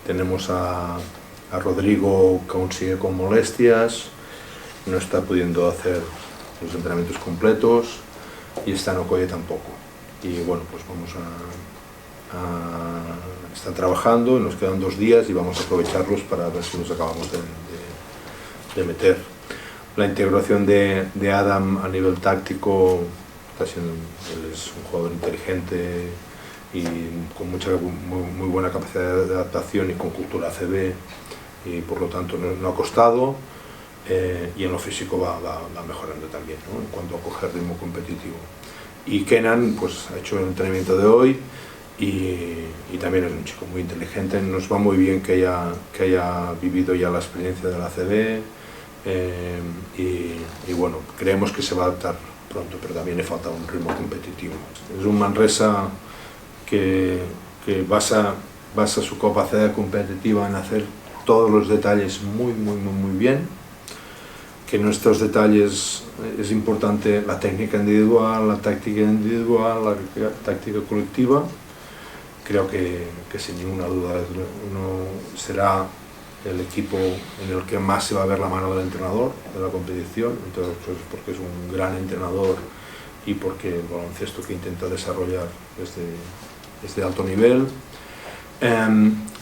Tenemos a Rodrigo, que aún sigue con molestias, no está pudiendo hacer los entrenamientos completos, y está Okoye tampoco. Y bueno, pues vamos a estar trabajando, nos quedan 2 días y vamos a aprovecharlos para ver si nos acabamos de meter. La integración de Adam a nivel táctico, él es un jugador inteligente y con muy buena capacidad de adaptación y con cultura ACB, y por lo tanto no ha costado, y en lo físico va mejorando también, ¿no?, en cuanto a coger ritmo competitivo. Y Kenan pues ha hecho el entrenamiento de hoy y también es un chico muy inteligente. Nos va muy bien que haya vivido ya la experiencia de la ACB, y bueno, creemos que se va a adaptar pronto, pero también le falta un ritmo competitivo. Es un Manresa que basa su capacidad competitiva en hacer todos los detalles muy bien, que en estos detalles es importante la técnica individual, la táctica individual, la táctica colectiva. Creo que sin ninguna duda será el equipo en el que más se va a ver la mano del entrenador de la competición, entonces, pues, porque es un gran entrenador y porque el baloncesto que intenta desarrollar es de alto nivel.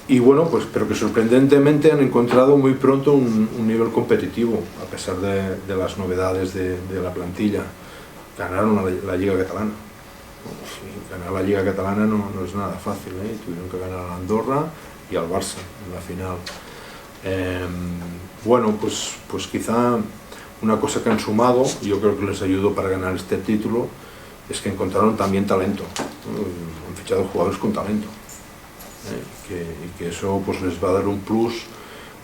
Y bueno, pues, pero que sorprendentemente han encontrado muy pronto un nivel competitivo, a pesar de las novedades de la plantilla. Ganaron la Liga Catalana. Ganar la Liga Catalana no es nada fácil, ¿eh? Tuvieron que ganar a Andorra y al Barça en la final. Bueno, pues quizá una cosa que han sumado, y yo creo que les ayudó para ganar este título, es que encontraron también talento, ¿no? Han fichado jugadores con talento, y que eso pues les va a dar un plus,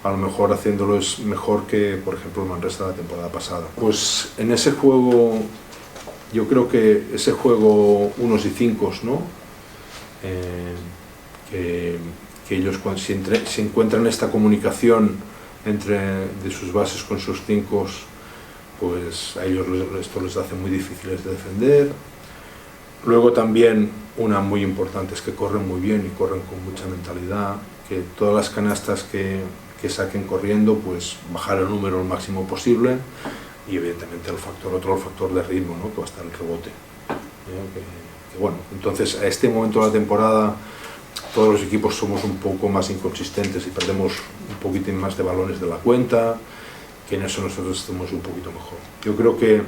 a lo mejor haciéndolos mejor que, por ejemplo, el Manresa de la temporada pasada. Pues en ese juego, yo creo que ese juego unos y cincos, ¿no?, que ellos cuando se encuentran esta comunicación de sus bases con sus cincos, pues a ellos esto les hace muy difíciles de defender. Luego también una muy importante es que corren muy bien y corren con mucha mentalidad, que todas las canastas que saquen corriendo, pues bajar el número al máximo posible, y evidentemente el factor de ritmo, ¿no?, que va a estar el rebote. Que bueno, entonces a este momento de la temporada todos los equipos somos un poco más inconsistentes y perdemos un poquitín más de balones de la cuenta, que en eso nosotros estamos un poquito mejor. Yo creo que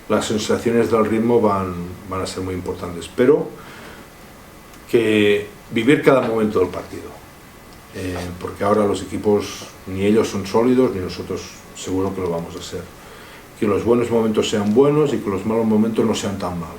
las sensaciones del ritmo van a ser muy importantes, pero que vivir cada momento del partido, porque ahora los equipos, ni ellos son sólidos, ni nosotros seguro que lo vamos a ser. Que los buenos momentos sean buenos y que los malos momentos no sean tan malos.